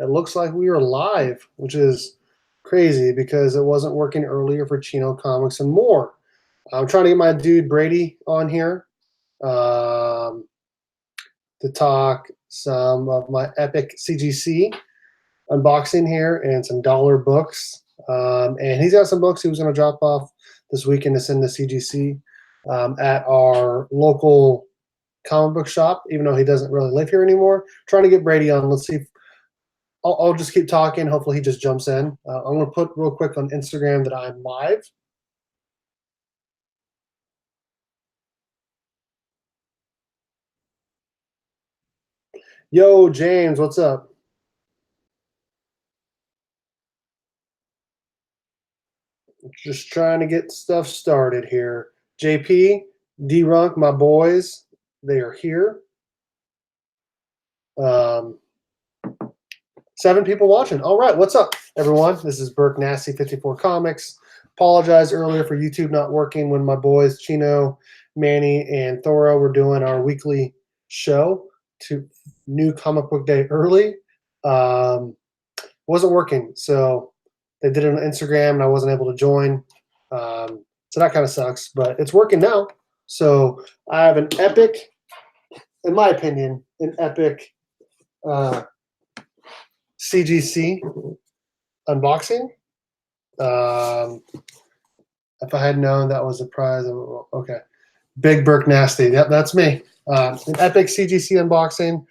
It looks like we are live, which is crazy because it wasn't working earlier for Chino Comics and More. I'm trying to get my dude Brady on here to talk some of my epic CGC unboxing here and some dollar books. And he's got some books he was going to drop off this weekend to send to CGC at our local comic book shop, even though he doesn't really live here anymore. Trying to get Brady on. Let's see if I'll just keep talking. Hopefully he just jumps in. I'm going to put real quick on Instagram that I'm live. Yo, James, what's up? Just trying to get stuff started here. JP, D-Runk, my boys, they are here. 7 people watching. All right, what's up, everyone? This is Burke Nasty 54 Comics. Apologize earlier for YouTube not working when my boys Chino, Manny, and Thoro were doing our weekly show to new comic book day early. Wasn't working, so they did it on Instagram, and I wasn't able to join. So that kind of sucks, but it's working now. So I have an epic, in my opinion, an epic CGC unboxing. If I had known that was a prize, okay. Big Burke Nasty. Yep, that's me. An epic CGC unboxing.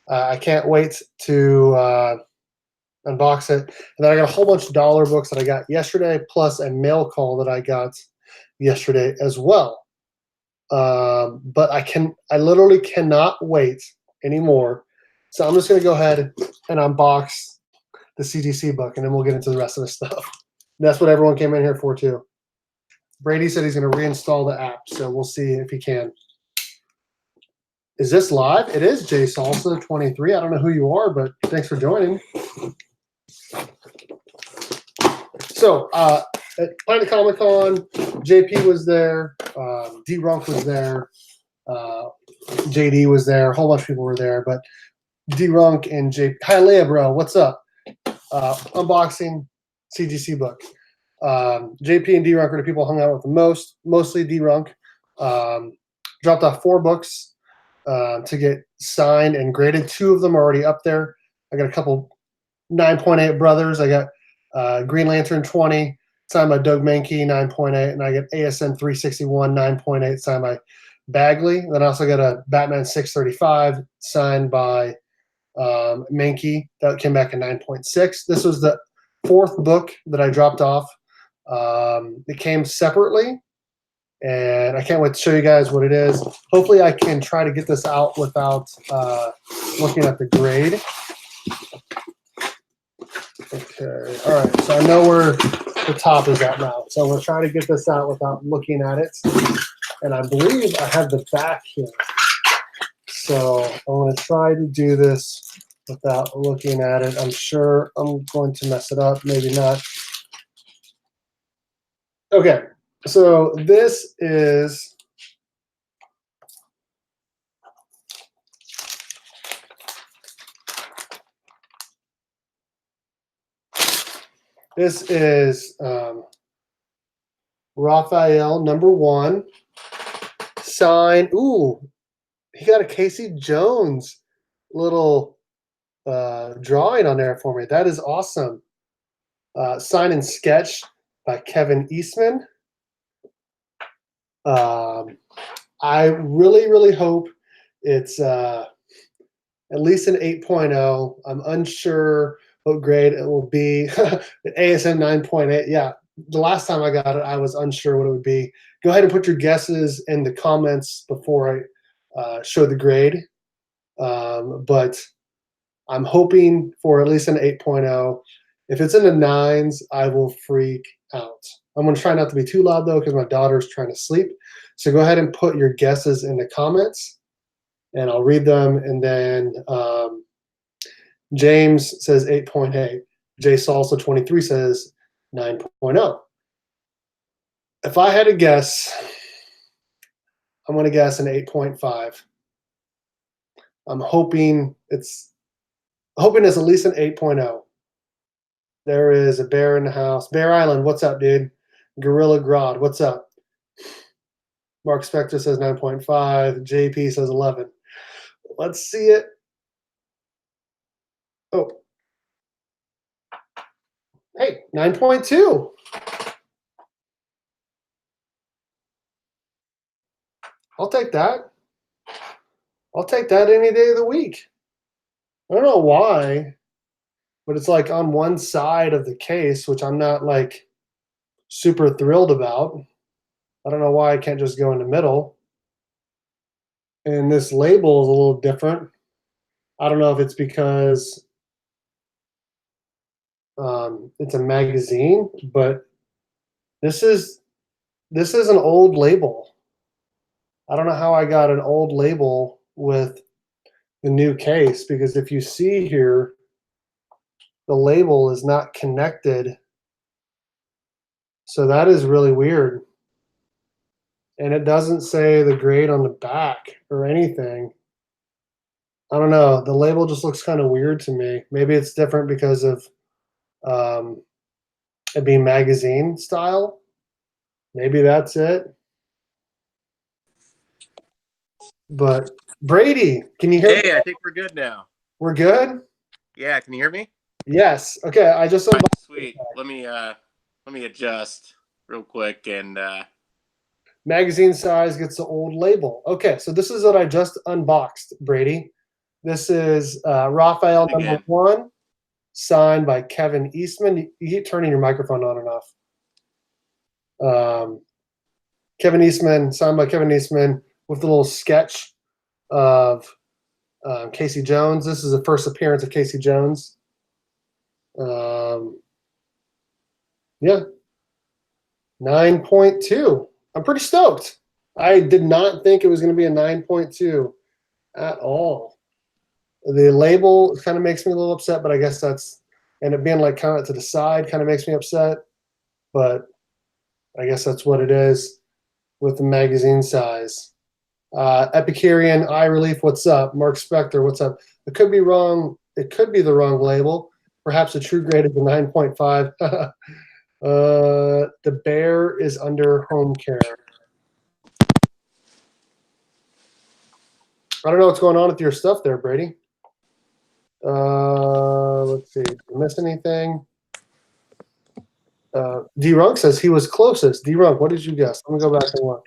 I can't wait to unbox it. And then I got a whole bunch of dollar books that I got yesterday, plus a mail call that I got yesterday as well. But I literally cannot wait anymore. So I'm just going to go ahead and unbox the CGC book, and then we'll get into the rest of the stuff. That's what everyone came in here for too. Brady said he's going to reinstall the app, so we'll see if he can. Is this live? It is J Salsa 23. I don't know who you are, but thanks for joining. So at Planet Comic Con, JP was there, D-Runk was there, JD was there, a whole bunch of people were there, but D-Runk and JP. Hi, Leah, bro. What's up? Unboxing CGC book. JP and D-Runk are the people I hung out with the most, mostly D-Runk. Dropped off 4 books to get signed and graded. 2 of them are already up there. I got a couple 9.8 brothers. I got Green Lantern 20, signed by Doug Mankey, 9.8, and I get ASM 361, 9.8, signed by Bagley. And then I also got a Batman 635, signed by Mankey. That came back at 9.6. This was the 4th book that I dropped off. It came separately, and I can't wait to show you guys what it is. Hopefully I can try to get this out without looking at the grade. Okay, all right, so I know where the top is at now. So I'm going to try to get this out without looking at it. And I believe I have the back here. So I'm going to try to do this without looking at it. I'm sure I'm going to mess it up, maybe not. Okay, so this is Raphael #1 sign. Ooh, he got a Casey Jones little drawing on there for me. That is awesome. Sign and sketch by Kevin Eastman. I really hope it's at least an 8.0. I'm unsure what grade it will be. ASM 9.8. Yeah, the last time I got it, I was unsure what it would be. Go ahead and put your guesses in the comments before I show the grade. But I'm hoping for at least an 8.0. If it's in the 9s, I will freak out. I'm going to try not to be too loud, though, because my daughter's trying to sleep. So go ahead and put your guesses in the comments, and I'll read them. And then James says 8.8. J Salsa 23 says 9.0. If I had to guess, I'm going to guess an 8.5. I'm hoping it's hoping it's at least an 8.0. There is a bear in the house. Bear Island, what's up, dude? Gorilla Grodd, what's up? Mark Spector says 9.5. JP says 11. Let's see it. Oh. Hey, 9.2. I'll take that. I'll take that any day of the week. I don't know why, but it's like on one side of the case, which I'm not like super thrilled about. I don't know why I can't just go in the middle. And this label is a little different. I don't know if it's because it's a magazine, but this is an old label. I don't know how I got an old label with the new case, because if you see here, the label is not connected. So that is really weird. And it doesn't say the grade on the back or anything. I don't know. The label just looks kind of weird to me. Maybe it's different because of it being magazine style. Maybe that's it. But Brady, can you hear me? Hey, I think we're good now. We're good? Yeah, can you hear me? Yes. Okay, I just All right, unboxed sweet. Let me adjust real quick and magazine size gets the old label. Okay, so this is what I just unboxed, Brady. This is Raphael again. #1, signed by Kevin Eastman. You keep turning your microphone on and off. Kevin Eastman, signed by Kevin Eastman, with a little sketch of Casey Jones. This is the first appearance of Casey Jones. Yeah, 9.2. I'm pretty stoked. I did not think it was going to be a 9.2 at all. The label kind of makes me a little upset, but I guess that's, and it being like kind of to the side kind of makes me upset, but I guess that's what it is with the magazine size. Epicurean Eye Relief, what's up? Mark Spector, what's up? It could be wrong. It could be the wrong label. Perhaps the true grade is a 9.5. The bear is under home care. I don't know what's going on with your stuff there, Brady. Let's see. Did I miss anything? D-Runk says he was closest. D-Runk, what did you guess? Let me go back and look.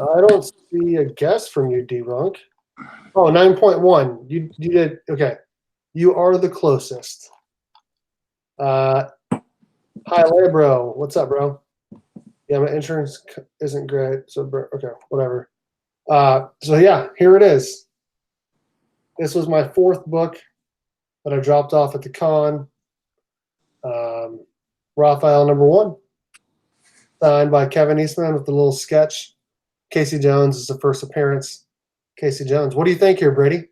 I don't see a guess from you, D-Runk. Oh, 9.1. You did, okay. You are the closest. Hi, Larry, bro. What's up, bro? Yeah, my insurance isn't great. So, okay, whatever. So yeah, here it is. This was my fourth book that I dropped off at the con. Raphael #1, signed by Kevin Eastman with the little sketch. Casey Jones is the first appearance. Casey Jones. What do you think here, Brady?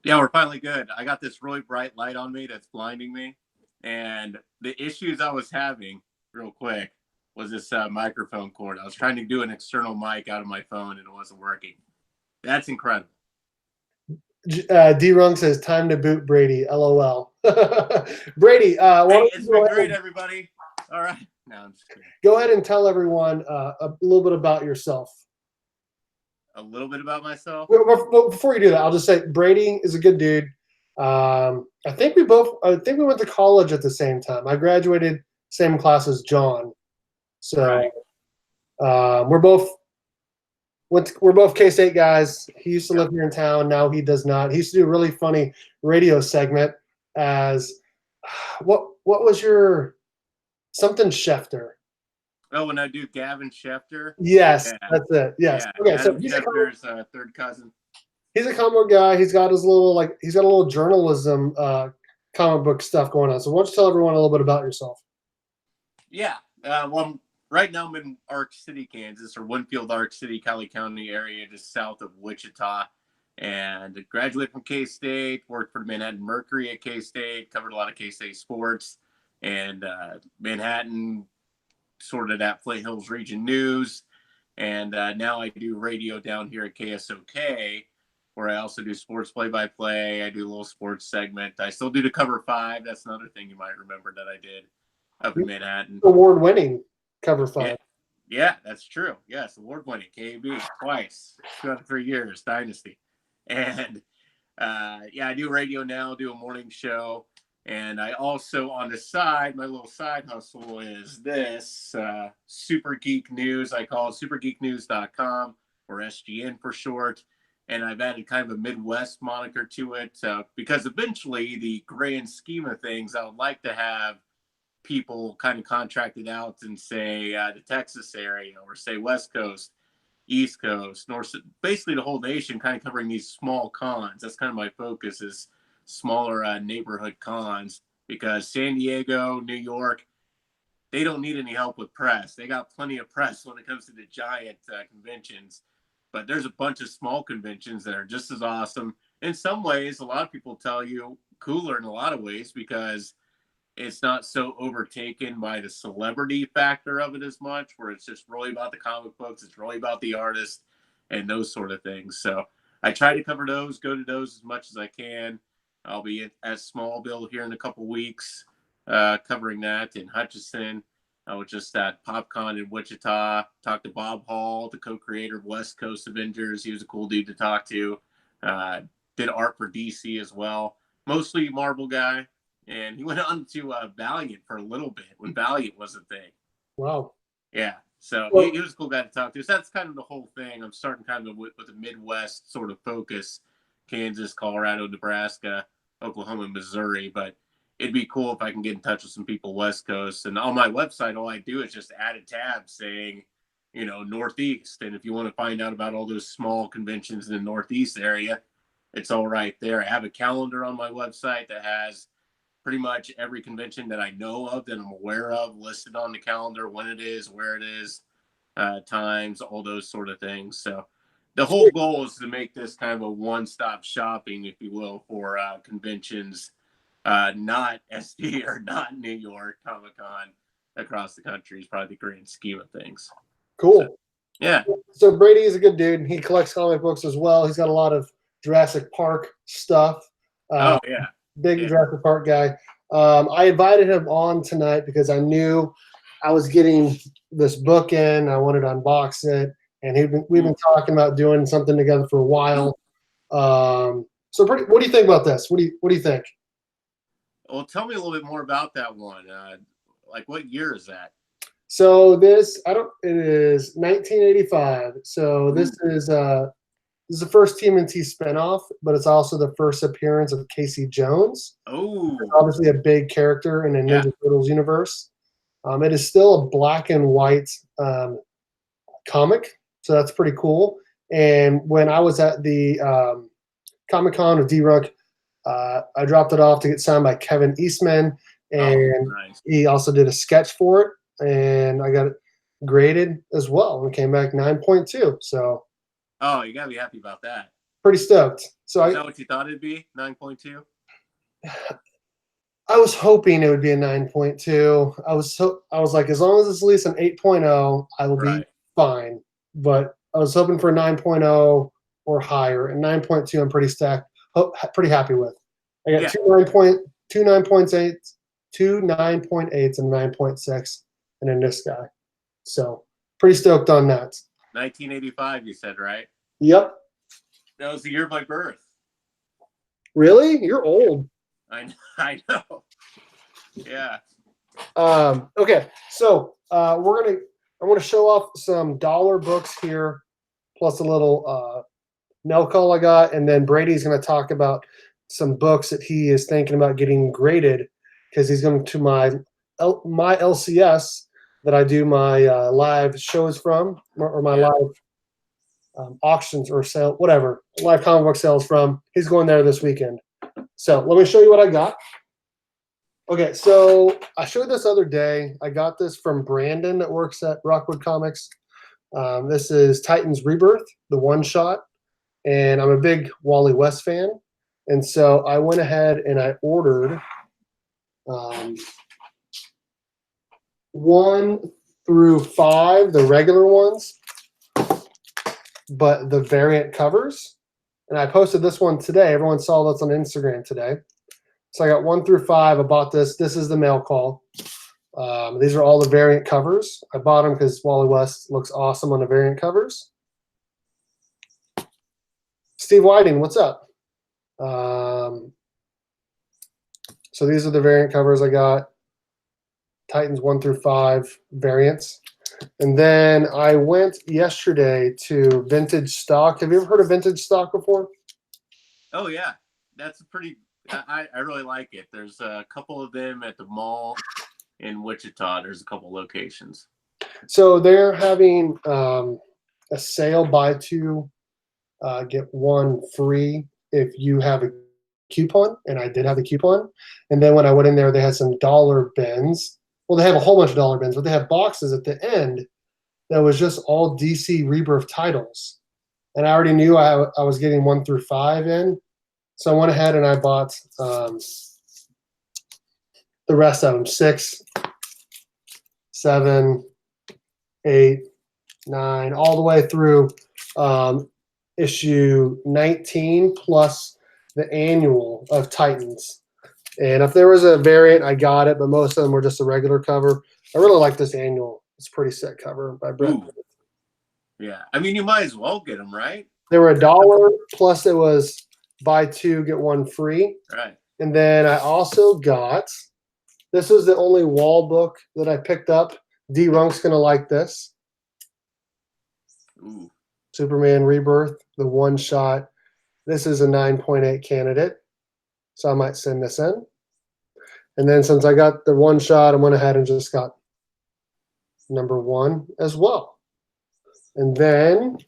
Yeah, we're finally good. I got this really bright light on me that's blinding me, and the issues I was having, real quick, was this microphone cord. I was trying to do an external mic out of my phone, and it wasn't working. That's incredible. D-Rung says, time to boot Brady. LOL. Brady, hey, it's been great, everybody. All right. No, I'm just kidding. Go ahead and tell everyone a little bit about yourself. A little bit about myself? Well, before you do that, I'll just say Brady is a good dude. I think we went to college at the same time. I graduated same class as John. So right. We're both K-State guys. He used to live here in town. Now he does not. He used to do a really funny radio segment as what was your something Schefter? Oh, when I do Gavin Schefter? Yes, yeah. That's it. Yes. Yeah. Okay, Adam Schefter's third cousin. He's a comic book guy. He's got his little journalism comic book stuff going on. So why don't you tell everyone a little bit about yourself? Yeah. Well, right now I'm in Ark City, Kansas, or Winfield, Ark City, Cali County area, just south of Wichita. And I graduated from K-State, worked for the Manhattan Mercury at K-State, covered a lot of K-State sports, and Manhattan sorted at Flint Hills Region News. And now I do radio down here at KSOK, where I also do sports play-by-play. I do a little sports segment. I still do the Cover 5. That's another thing you might remember that I did up in Manhattan. Award-winning Cover 5. Yeah, that's true. Yes, award-winning KB twice, 2 out of 3 years, Dynasty. And I do radio now, do a morning show. And I also, on the side, my little side hustle is this Super Geek News. I call it supergeeknews.com, or SGN for short. And I've added kind of a Midwest moniker to it because eventually, the grand scheme of things, I would like to have people kind of contracted out and say the Texas area, or say West Coast, East Coast, North, basically the whole nation, kind of covering these small cons. That's kind of my focus, is smaller neighborhood cons, because San Diego, New York, they don't need any help with press. They got plenty of press when it comes to the giant conventions, but there's a bunch of small conventions that are just as awesome. In some ways, a lot of people tell you cooler in a lot of ways, because it's not so overtaken by the celebrity factor of it as much, where it's just really about the comic books. It's really about the artist and those sort of things. So I try to cover those, go to those as much as I can. I'll be at Smallville here in a couple weeks, covering that in Hutchinson. I was just at PopCon in Wichita. Talked to Bob Hall, the co-creator of West Coast Avengers. He was a cool dude to talk to. Did art for DC as well. Mostly Marvel guy. And he went on to Valiant for a little bit when Valiant was a thing. Wow. Yeah. So he was a cool guy to talk to. So that's kind of the whole thing. I'm starting kind of with a Midwest sort of focus. Kansas, Colorado, Nebraska, Oklahoma, Missouri. But it'd be cool if I can get in touch with some people West Coast. And on my website, all I do is just add a tab saying, Northeast. And if you want to find out about all those small conventions in the Northeast area, it's all right there. I have a calendar on my website that has pretty much every convention that I know of, that I'm aware of, listed on the calendar, when it is, where it is, times, all those sort of things. So the whole goal is to make this kind of a one-stop shopping, if you will, for conventions, not SD or not New York Comic-Con, across the country is probably the grand scheme of things. Cool. So, yeah. So Brady is a good dude. He collects comic books as well. He's got a lot of Jurassic Park stuff. Big Jurassic Park guy. I invited him on tonight because I knew I was getting this book in. I wanted to unbox it, and we've been talking about doing something together for a while. What do you think about this? What do you think? Well, tell me a little bit more about that one. Like, what year is that? So it is 1985. So this is the first TMNT spinoff, but it's also the first appearance of Casey Jones. Oh, obviously a big character in the Ninja Turtles universe. It is still a black and white comic, so that's pretty cool. And when I was at the Comic-Con with D-Runk, I dropped it off to get signed by Kevin Eastman, and he also did a sketch for it, and I got it graded as well and came back 9.2. So. Oh, you gotta be happy about that. Pretty stoked. So is that what you thought it'd be? 9.2? I was hoping it would be a 9.2. I was like, as long as it's at least an 8.0, I will be fine. But I was hoping for a 9.0 or higher. And 9.2, I'm pretty pretty happy with. I got two 9.8s, and 9.6, and then this guy. So pretty stoked on that. 1985, you said, right? Yep. That was the year of my birth. Really? You're old. I know. Yeah. Okay. So I'm gonna show off some dollar books here, plus a little mail call I got, and then Brady's gonna talk about some books that he is thinking about getting graded, because he's going to my LCS that I do my live shows from, or my live auctions or sale, whatever, live comic book sales from. He's going there this weekend. So let me show you what I got. Okay, so I showed this other day. I got this from Brandon that works at Rockwood Comics. This is Titans Rebirth, the one-shot, and I'm a big Wally West fan. And so I went ahead and I ordered 1 through 5, the regular ones. but the variant covers. And I posted this one today. Everyone saw this on Instagram today. So I got 1 through 5. I bought this. This is the mail call. These are all the variant covers. I bought them because Wally West looks awesome on the variant covers. Steve Whiting, what's up? So these are the variant covers I got. Titans 1 through 5 variants. And then I went yesterday to Vintage Stock. Have you ever heard of Vintage Stock before? Oh, yeah. That's I really like it. There's a couple of them at the mall in Wichita. There's a couple locations. So they're having a sale, buy 2, get 1 free if you have a coupon, and I did have a coupon. And then when I went in there, they had some dollar bins. Well, they have a whole bunch of dollar bins, but they have boxes at the end that was just all DC Rebirth titles. And I already knew I was getting 1 through 5 in. So I went ahead and I bought the rest of them, 6, 7, 8, 9, all the way through issue 19 plus the annual of Titans. And if there was a variant, I got it, but most of them were just a regular cover. I really like this annual. It's a pretty sick cover by Brett. Ooh. Yeah. I mean, you might as well get them, right? They were $1, plus it was buy 2, get 1 free. Right. And then I also got, this was the only wall book that I picked up. D. Runk's going to like this. Ooh. Superman Rebirth, the one shot. This is a 9.8 candidate. So I might send this in. And then since I got the one shot, I went ahead and just got number 1 as well. And then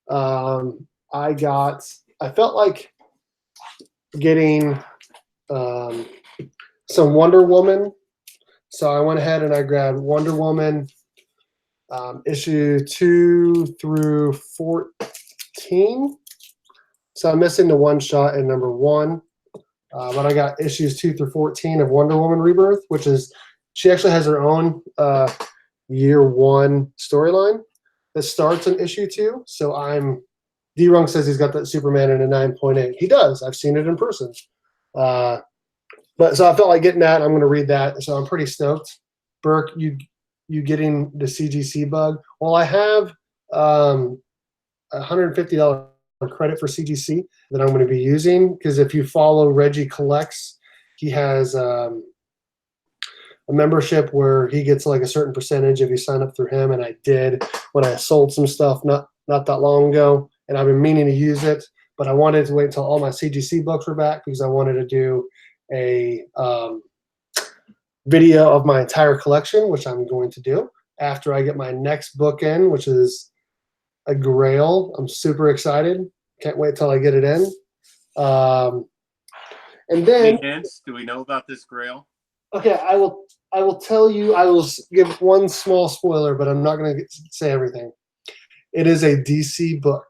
I felt like getting some Wonder Woman. So I went ahead and I grabbed Wonder Woman issue 2 through 14. So I'm missing the one shot in number 1. But I got issues 2 through 14 of Wonder Woman Rebirth, which is, she actually has her own year 1 storyline that starts in issue 2. So D-Runk says he's got that Superman in a 9.8. He does. I've seen it in person. But so I felt like getting that. I'm going to read that. So I'm pretty stoked. Burke, you getting the CGC bug? Well, I have $150 credit for CGC that I'm going to be using, because if you follow Reggie Collects, he has a membership where he gets like a certain percentage if you sign up through him, and I did when I sold some stuff not that long ago, and I've been meaning to use it, but I wanted to wait until all my CGC books were back because I wanted to do a video of my entire collection, which I'm going to do after I get my next book in, which is a Grail. I'm super excited. Can't wait till I get it in. And then, any hints? Do we know about this Grail? Okay, I will tell you. I will give one small spoiler, but I'm not going to say everything. It is a DC book,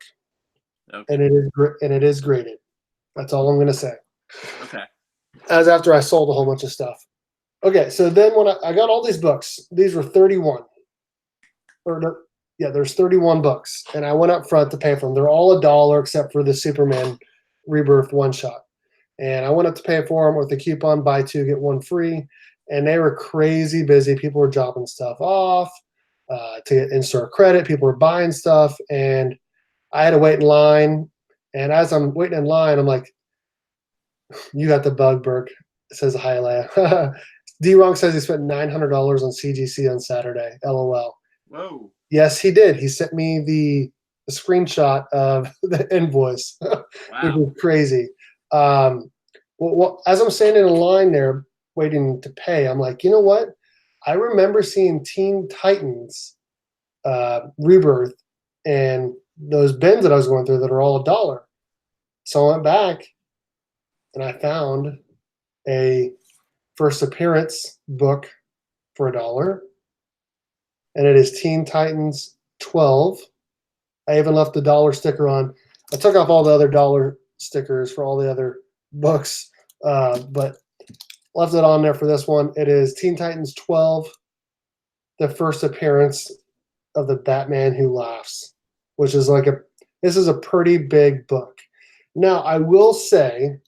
okay. and it is graded. That's all I'm going to say. Okay. As after I sold a whole bunch of stuff. Okay, so then when I got all these books, these were 31. There's 31 books, and I went up front to pay for them. They're all $1 except for the Superman Rebirth one shot. And I went up to pay for them with the coupon, buy 2, get 1 free. And they were crazy busy. People were dropping stuff off to get in-store credit. People were buying stuff, and I had to wait in line. And as I'm waiting in line, I'm like, "You got the bug, Burke," says Highlight. D-Ronk says he spent $900 on CGC on Saturday. LOL. Whoa. Yes, he did. He sent me the screenshot of the invoice, Wow. which was crazy. Well, as I'm standing in line there waiting to pay, I'm like, you know what? I remember seeing Teen Titans Rebirth and those bins that I was going through that are all $1. So I went back and I found a first appearance book for $1. And it is Teen Titans 12. I even left the dollar sticker on. I took off all the other dollar stickers for all the other books, but left it on there for this one. It is Teen Titans 12, the first appearance of the Batman Who Laughs, which is like This is a pretty big book. Now, I will say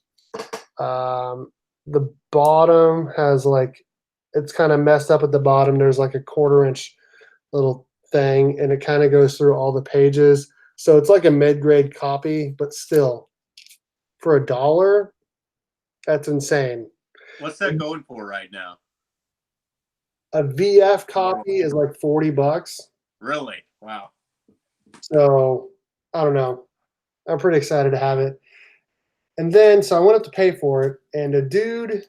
the bottom has like, it's kind of messed up at the bottom. There's like a 1/4-inch little thing, and it kind of goes through all the pages. So it's like a mid-grade copy, but still, for $1, that's insane. What's that going for right now? A VF copy is like $40. Really? Wow. So I don't know. I'm pretty excited to have it. And then, so I went up to pay for it, and a dude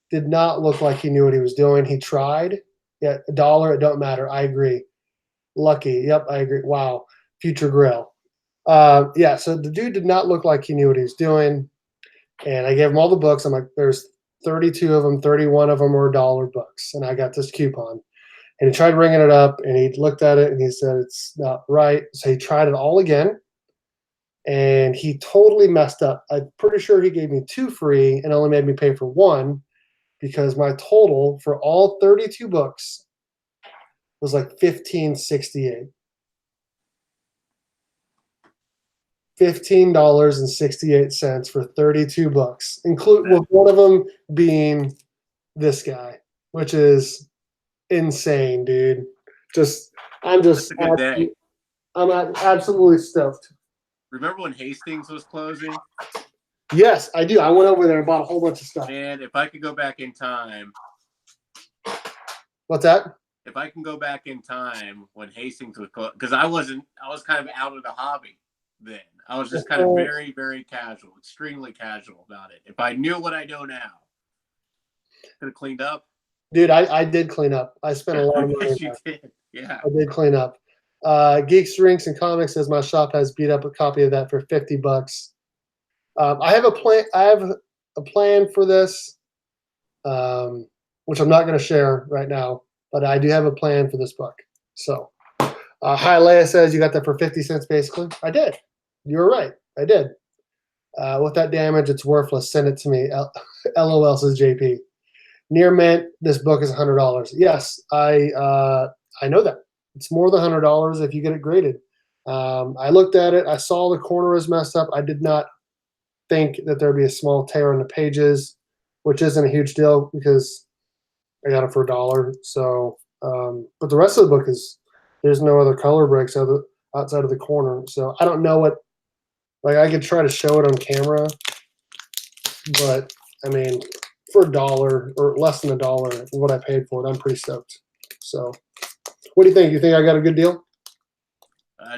did not look like he knew what he was doing. He tried. Yeah, $1, it don't matter. I agree. Lucky. Yep, I agree. Wow. Future Grill. Yeah, so the dude did not look like he knew what he was doing. And I gave him all the books. I'm like, there's 32 of them, 31 of them were $1 books. And I got this coupon. And he tried ringing it up, and he looked at it, and he said, it's not right. So he tried it all again, and he totally messed up. I'm pretty sure he gave me 2 free and only made me pay for 1, because my total for all 32 books was like $15.68. $15.68 for 32 books, include with one of them being this guy, which is insane, dude. I'm absolutely stoked. Remember when Hastings was closing? Yes, I do. I went over there and bought a whole bunch of stuff. And if I could go back in time. What's that? If I can go back in time when Hastings was closed, because I was kind of out of the hobby then. I was just kind of very, very casual, extremely casual about it. If I knew what I know now, could have cleaned up. Dude, I did clean up. I spent a lot of money. You did. Yeah. I did clean up. Geeks, Drinks, and Comics says my shop has beat up a copy of that for $50. I have a plan. I have a plan for this, which I'm not going to share right now, but I do have a plan for this book. So, Hi Leia says you got that for 50 cents, basically. I did. You were right. I did. With that damage, it's worthless. Send it to me. LOL says JP. Near mint. This book is $100. Yes, I know that. It's more than $100 if you get it graded. I looked at it. I saw the corner was messed up. I did not think that there'd be a small tear in the pages, which isn't a huge deal because I got it for $1. So, but the rest of the book there's no other color breaks outside of the corner. So I don't know what. Like I could try to show it on camera, but I mean, for $1 or less than $1, what I paid for it, I'm pretty stoked. So, what do you think? You think I got a good deal?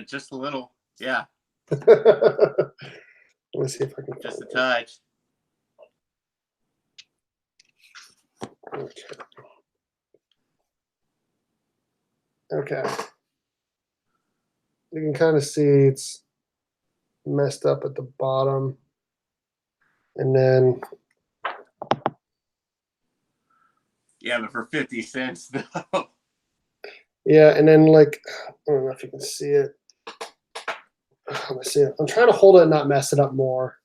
Just a little, yeah. Let me see if I can. Just a touch. Okay. You can kind of see it's messed up at the bottom, and then yeah, but for 50 cents though. Yeah, and then like I don't know if you can see it. Let me see it. I'm trying to hold it and not mess it up more.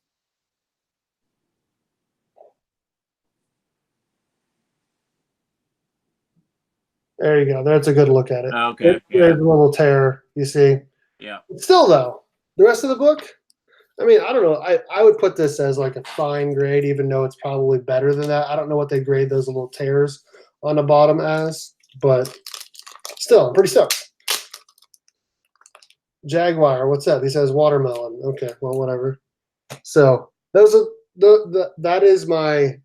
There you go. That's a good look at it. Okay. There's a little tear, you see. Yeah. Still though, the rest of the book, I mean, I don't know. I would put this as like a fine grade, even though it's probably better than that. I don't know what they grade those little tears on the bottom as, but still, I'm pretty stoked. Jaguar, what's up? He says watermelon. Okay, well, whatever. So those are that is my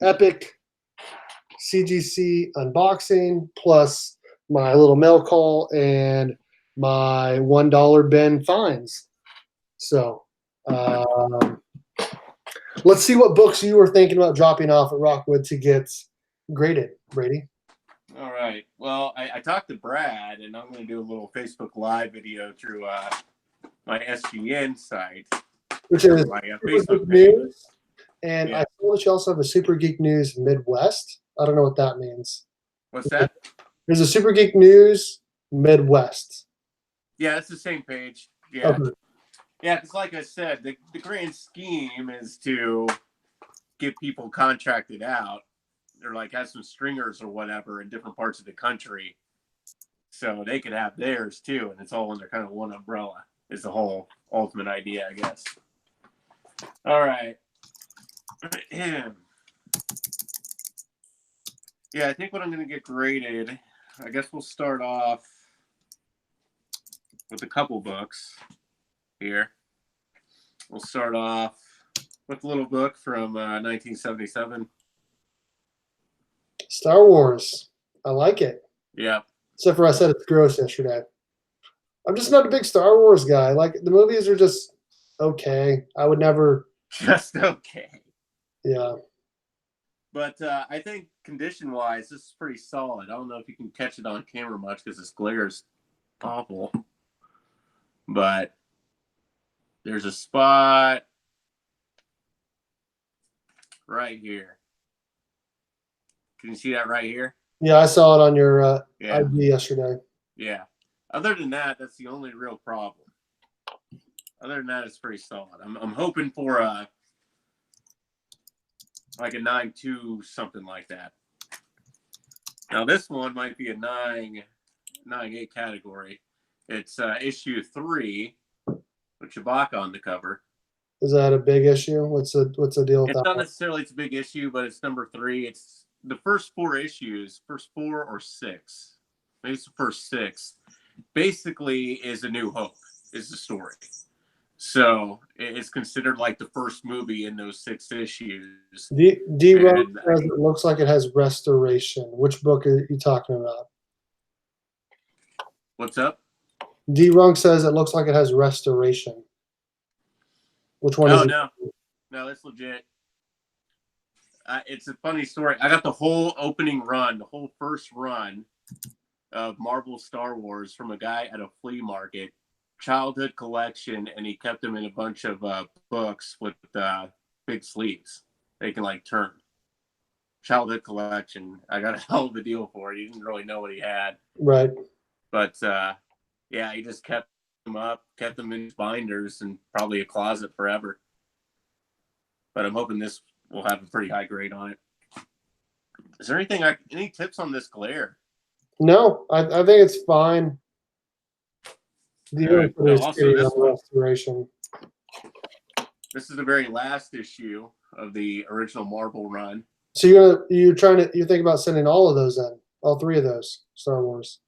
epic CGC unboxing plus my little mail call and my $1 bin fines. So let's see what books you were thinking about dropping off at Rockwood to get graded, Brady. All right. Well, I talked to Brad, and I'm going to do a little Facebook Live video through my SGN site, which is my Facebook News. And yeah. I saw that you also have a Super Geek News Midwest. I don't know what that means. What's that? There's a Super Geek News Midwest. Yeah, it's the same page. Yeah. Okay. Yeah, because like I said, the grand scheme is to get people contracted out. Or like have some stringers or whatever in different parts of the country, so they could have theirs too, and it's all under kind of one umbrella. is the whole ultimate idea, I guess. All right. Yeah, I think what I'm going to get graded, I guess we'll start off with a couple books here. We'll start off with a little book from 1977. Star Wars. I like it. Yeah. Except for I said it's gross yesterday. I'm just not a big Star Wars guy. Like, the movies are just okay. I would never. Just okay. Yeah. But I think condition-wise, this is pretty solid. I don't know if you can catch it on camera much because this glare is awful. But there's a spot right here. Can you see that right here? Yeah, I saw it on your Yeah. ID yesterday. Yeah. Other than that, that's the only real problem. Other than that, it's pretty solid. I'm hoping for like a 9.2, something like that. Now this one might be a 9.8 category. It's issue 3 with Chewbacca on the cover. Is that a big issue? What's the deal with It's that? not necessarily it's a big issue, but it's number 3. It's the first 4 issues, first 4 or 6. Maybe it's the first 6. Basically, is A New Hope is the story. So it's considered like the first movie in those 6 issues. D-Rock says it looks like it has restoration. Which book are you talking about? What's up? D-Runk says it looks like it has restoration. Which one is it? No, that's legit. It's a funny story. I got the whole opening run, the whole first run of Marvel Star Wars from a guy at a flea market, childhood collection, and he kept them in a bunch of books with big sleeves they can like turn. Childhood collection. I got a hell of a deal for it. He didn't really know what he had. Right. But yeah, he just kept them up, kept them in his binders and probably a closet forever. But I'm hoping this will have a pretty high grade on it. Is there any tips on this glare? No, I think it's fine. Also, this one, restoration. this is the very last issue of the original Marvel run. So you're thinking about sending all of those in, all 3 of those Star Wars?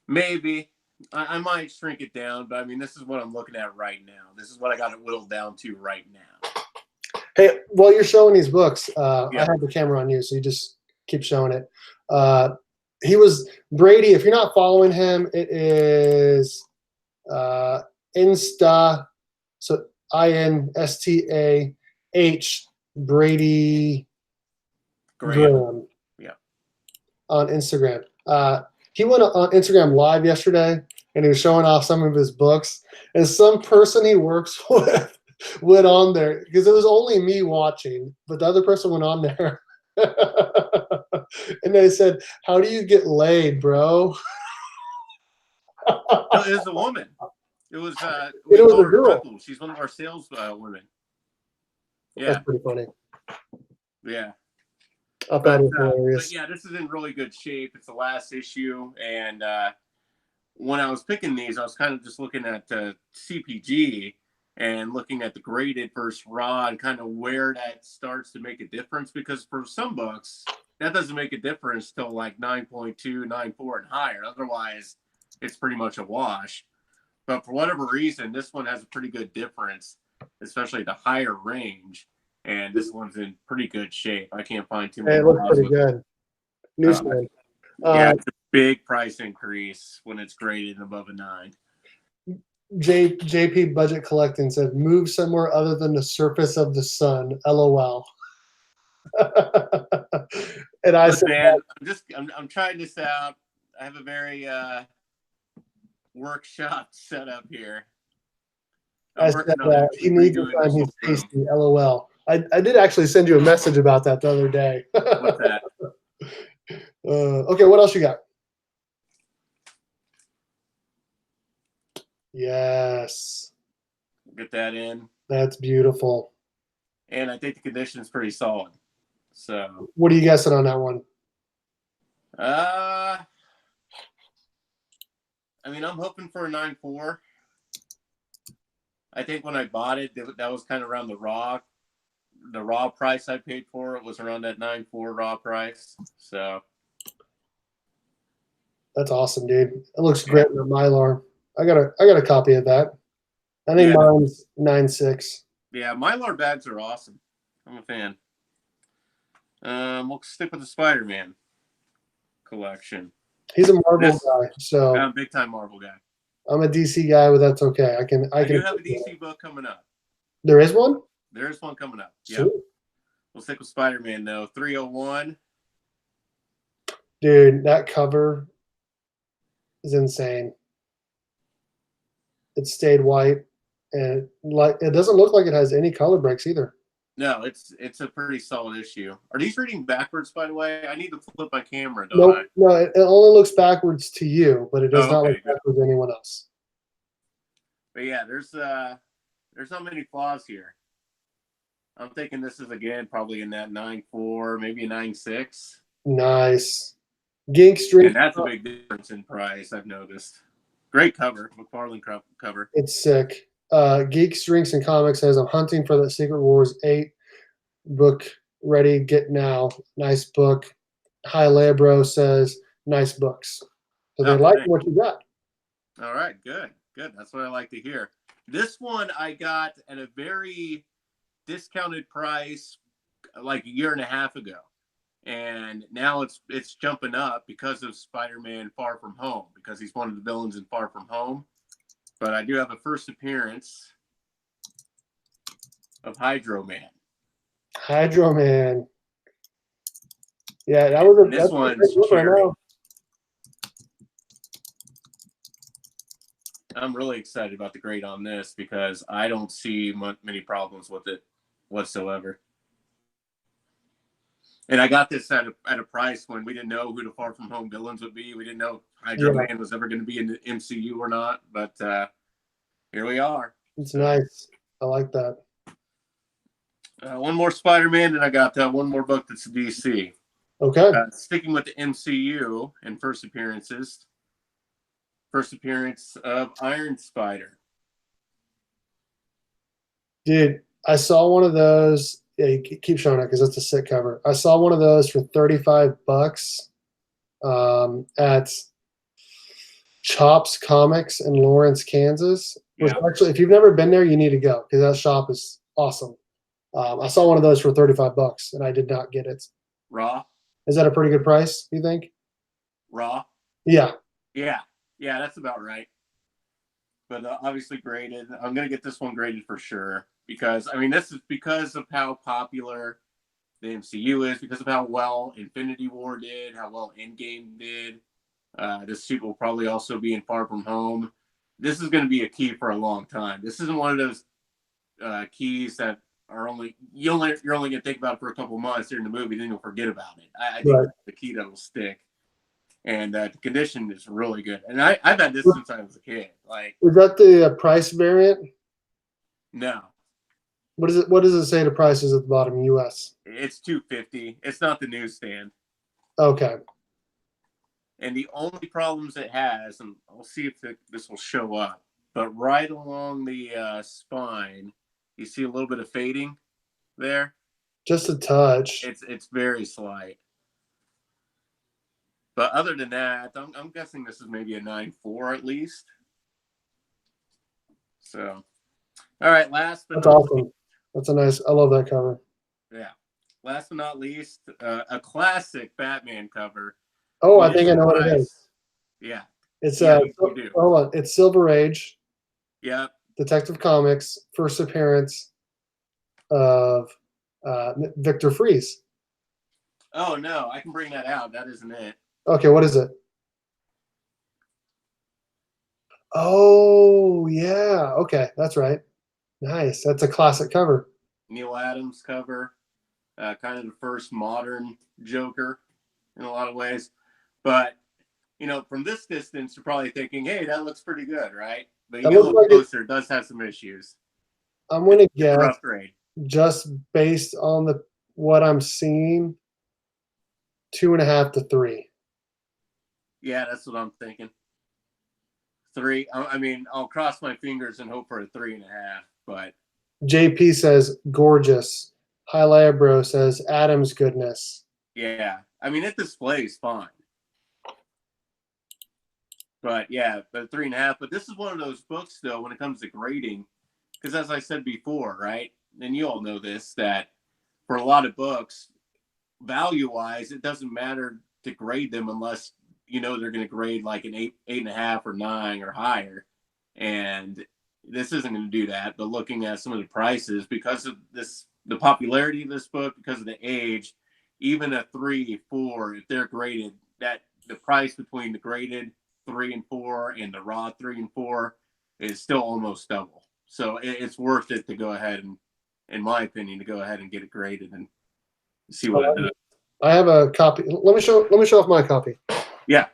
Maybe. I might shrink it down, but I mean, this is what I'm looking at right now. This is what I got it whittled down to right now. Hey, while you're showing these books, Yeah. I have the camera on you, so you just keep showing it. He was Brady. If you're not following him, it is Insta. So INSTAH Brady Graham. Yeah. On Instagram. He went on Instagram Live yesterday, and he was showing off some of his books. And some person he works with went on there because it was only me watching, but the other person went on there. And they said, "How do you get laid, bro?" No, it was a woman. It was it was a girl. Raphael. She's one of our sales women. Yeah. That's pretty funny. Yeah. I thought it was hilarious. But yeah, this is in really good shape. It's the last issue, and when I was picking these, I was kind of just looking at CPG and looking at the graded versus raw and kind of where that starts to make a difference. Because for some books, that doesn't make a difference till like 9.2, 9.4 and higher. Otherwise, it's pretty much a wash. But for whatever reason, this one has a pretty good difference, especially the higher range. And this one's in pretty good shape. I can't find too many. It looks pretty good. Newsman. Yeah, it's a big price increase when it's graded above a 9. JP Budget Collecting said, "Move somewhere other than the surface of the sun." LOL. And I said, man, I'm trying this out. I have a very workshop set up here. I said that he needs to find his tasty. LOL. I did actually send you a message about that the other day. What's that? Okay, what else you got? Yes. Get that in. That's beautiful. And I think the condition is pretty solid. So. What are you guessing on that one? I mean, I'm hoping for a 9.4. I think when I bought it, that was kind of around the raw price I paid for it was around that 9.4 raw price. So That's awesome, dude. It looks great in the Mylar. I got a copy of that. I think mine's 9.6. Yeah, Mylar bags are awesome. I'm a fan. We'll stick with the Spider-Man collection. He's a Marvel guy, so I'm a big time Marvel guy. I'm a DC guy, but that's okay. I can do have a DC book coming up. There is one? There is one coming up. Yeah. We'll stick with Spider-Man though. 301. Dude, that cover is insane. It stayed white, and it doesn't look like it has any color breaks either. No, it's a pretty solid issue. Are these reading backwards, by the way? I need to flip my camera, don't I? No, it only looks backwards to you, but it does not look backwards to anyone else. But yeah, there's not many flaws here. I'm thinking this is again probably in that 9.4, maybe a 9.6. Nice. Geek Street. And that's a big difference in price, I've noticed. Great cover, McFarlane cover. It's sick. Geek Drinks and Comics says, I'm hunting for the Secret Wars 8 book ready. Get now. Nice book. Hi Labro says, nice books. So they like what you got. All right, good. That's what I like to hear. This one I got at a very discounted price like a year and a half ago. And now it's jumping up because of Spider-Man Far From Home, because he's one of the villains in Far From Home. But I do have a first appearance of Hydro Man. Hydro Man. Yeah, that was this one's right now. I'm really excited about the grade on this because I don't see many problems with it whatsoever. And I got this at a price when we didn't know who the Far From Home villains would be. We didn't know Hydro Man was ever going to be in the MCU or not. But here we are. It's nice. I like that. One more Spider-Man, and I got one more book that's DC. Okay. Sticking with the MCU and first appearances. First appearance of Iron Spider. Dude, I saw one of those. Yeah, you keep showing it because it's a sick cover. I saw one of those for $35 at Chops Comics in Lawrence, Kansas. Which actually, if you've never been there, you need to go because that shop is awesome. I saw one of those for $35 and I did not get it. Raw? Is that a pretty good price, you think? Raw? Yeah. Yeah, that's about right. But obviously graded. I'm going to get this one graded for sure. Because, I mean, this is because of how popular the MCU is, because of how well Infinity War did, how well Endgame did. This suit will probably also be in Far From Home. This is going to be a key for a long time. This isn't one of those keys that are you're only going to think about it for a couple months during the movie, then you'll forget about it. I think that's the key that will stick. And the condition is really good. And I've had this since I was a kid. Is that the price variant? No. What does it say the price is at the bottom, US? It's $250. It's not the newsstand. Okay. And the only problems it has, and I'll see if this will show up, but right along the spine, you see a little bit of fading there. Just a touch. It's very slight. But other than that, I'm guessing this is maybe a 9.4 at least. So, all right, last but That's awesome. That's a nice. I love that cover. Yeah. Last but not least, a classic Batman cover. Oh, I think I know what it is. Yeah. It's hold on. It's Silver Age. Yep. Detective Comics first appearance of Victor Fries. Oh no, I can bring that out. That isn't it. Okay, what is it? Oh yeah. Okay, that's right. Nice. That's a classic cover. Neil Adams cover. Kind of the first modern Joker in a lot of ways. But, from this distance, you're probably thinking, hey, that looks pretty good, right? But you get a little closer, it does have some issues. I'm going to guess, rough grade. Just based on what I'm seeing, 2.5 to 3. Yeah, that's what I'm thinking. 3. I mean, I'll cross my fingers and hope for a 3.5. but JP says gorgeous. Highlighter Bro says Adam's goodness. yeah, I mean it displays fine. But yeah, the 3.5. But this is one of those books, though, when it comes to grading, because as I said before, right, and you all know this, that for a lot of books, value-wise, it doesn't matter to grade them unless you know they're going to grade like an 8.5 or 9 or higher. And this isn't going to do that. But looking at some of the prices, because of this, the popularity of this book, because of the age, even a 3, 4, if they're graded, that the price between the graded 3 and 4 and the raw 3 and 4 is still almost double. So it's worth it to go ahead and, in my opinion, to go ahead and get it graded and see what it does. I have a copy. Let me show off my copy. Yeah.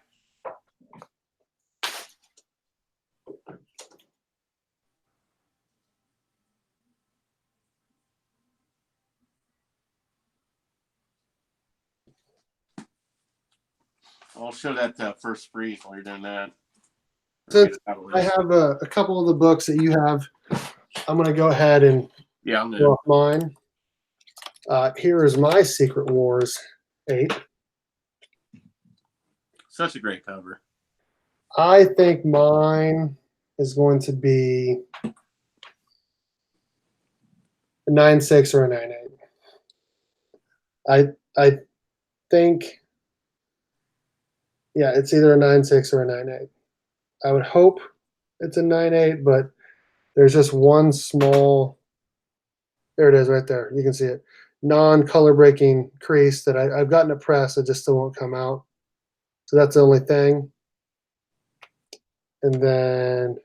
I'll show that first freeze while you're doing that. Since I have a couple of the books that you have, I'm going to go ahead and show off mine. Here is my Secret Wars 8. Such a great cover. I think mine is going to be a 9.6 or a 9.8. I think, yeah, it's either a 9.6 or a 9.8. I would hope it's a 9.8, but there's just one small, there it is right there. You can see it. Non-color breaking crease that I've gotten it pressed, it just still won't come out. So that's the only thing. And then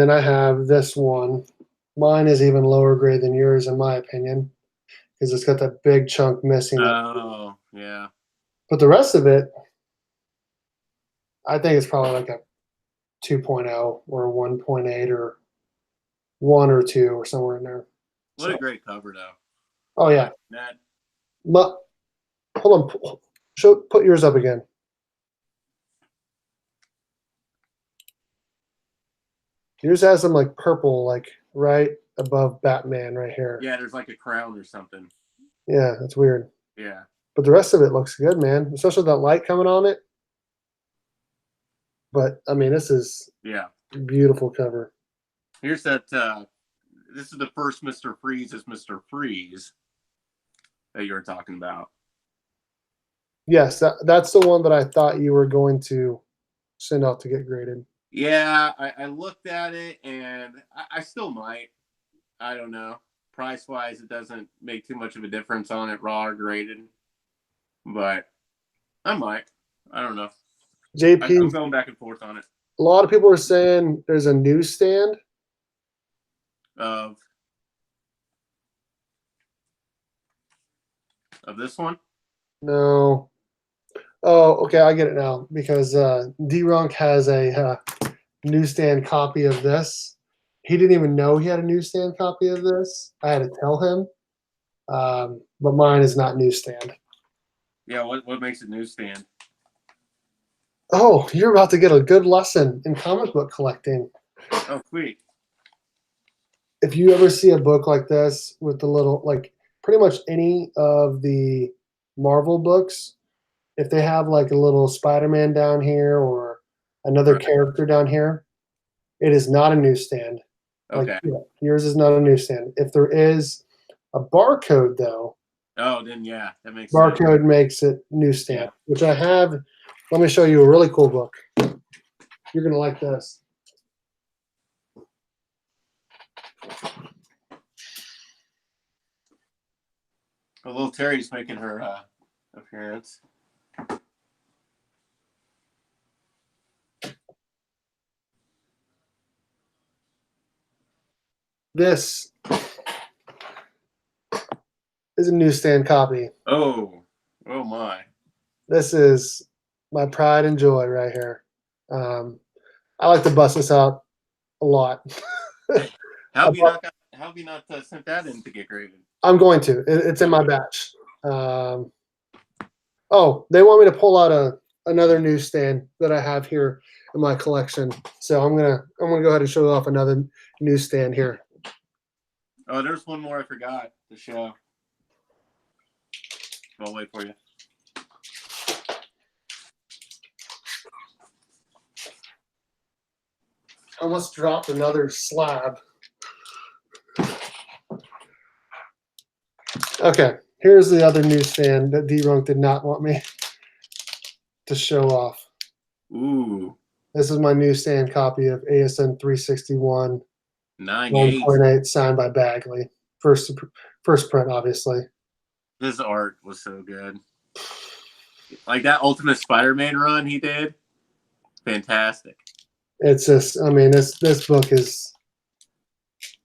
I have this one. Mine is even lower grade than yours, in my opinion, because it's got that big chunk missing. Oh, yeah. But the rest of it, I think it's probably like a 2.0 or a 1.8 or 1 or 2 or somewhere in there. What a great cover, though. Oh, yeah. That. Hold on. Put yours up again. Yours has some like purple, like right above Batman right here. Yeah, there's like a crown or something. Yeah, that's weird. Yeah. But the rest of it looks good, man. Especially that light coming on it. But I mean, this is beautiful cover. Here's that. This is the first Mr. Freeze as Mr. Freeze that you were talking about. Yes, that's the one that I thought you were going to send out to get graded. Yeah, I looked at it, and I still might. I don't know. Price-wise, it doesn't make too much of a difference on it, raw or graded. But I might. I don't know. JP, I'm going back and forth on it. A lot of people are saying there's a newsstand. Of this one? No. Oh, okay, I get it now. Because D-Runk has a newsstand copy of this. He didn't even know he had a newsstand copy of this. I had to tell him. But mine is not newsstand. Yeah, what makes it newsstand? Oh, you're about to get a good lesson in comic book collecting. Oh, sweet. If you ever see a book like this with the little, like pretty much any of the Marvel books, if they have like a little Spider-Man down here or another character down here, it is not a newsstand. Okay. Like, yours is not a newsstand. If there is a barcode, though, oh, then yeah, that makes barcode sense. Makes it newsstand, which I have. Let me show you a really cool book. You're going to like this. A little Terry's making her appearance. This is a newsstand copy. Oh my. This is my pride and joy right here. I like to bust this out a lot. How have you not sent that in to get graded? I'm going to. It's in my batch. Oh, they want me to pull out another newsstand that I have here in my collection. So I'm gonna go ahead and show off another newsstand here. Oh, there's one more I forgot to show. I'll wait for you. I almost dropped another slab. Okay, here's the other newsstand that D-Runk did not want me to show off. Ooh. This is my newsstand copy of ASN 361 9.8. 1.8 signed by Bagley. First print, obviously. This art was so good. Like that Ultimate Spider-Man run he did. Fantastic. It's just, I mean, this book is.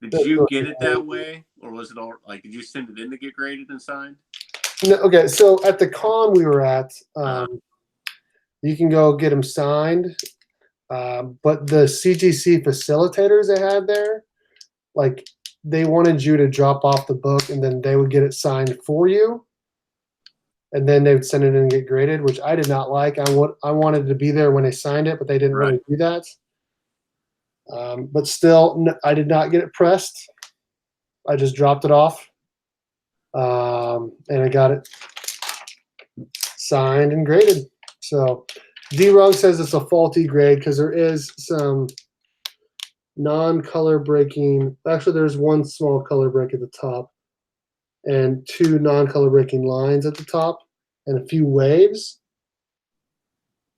Did you get it that way? Or was it all like, did you send it in to get graded and signed? No, okay, so at the con we were at, you can go get them signed. But the CGC facilitators they had there, like they wanted you to drop off the book and then they would get it signed for you. And then they would send it in and get graded, which I did not like. I wanted to be there when they signed it, but they didn't really do that. But still, I did not get it pressed. I just dropped it off. And I got it signed and graded. So D-Rug says it's a faulty grade because there is some non-color breaking. Actually, there's one small color break at the top and two non-color breaking lines at the top and a few waves.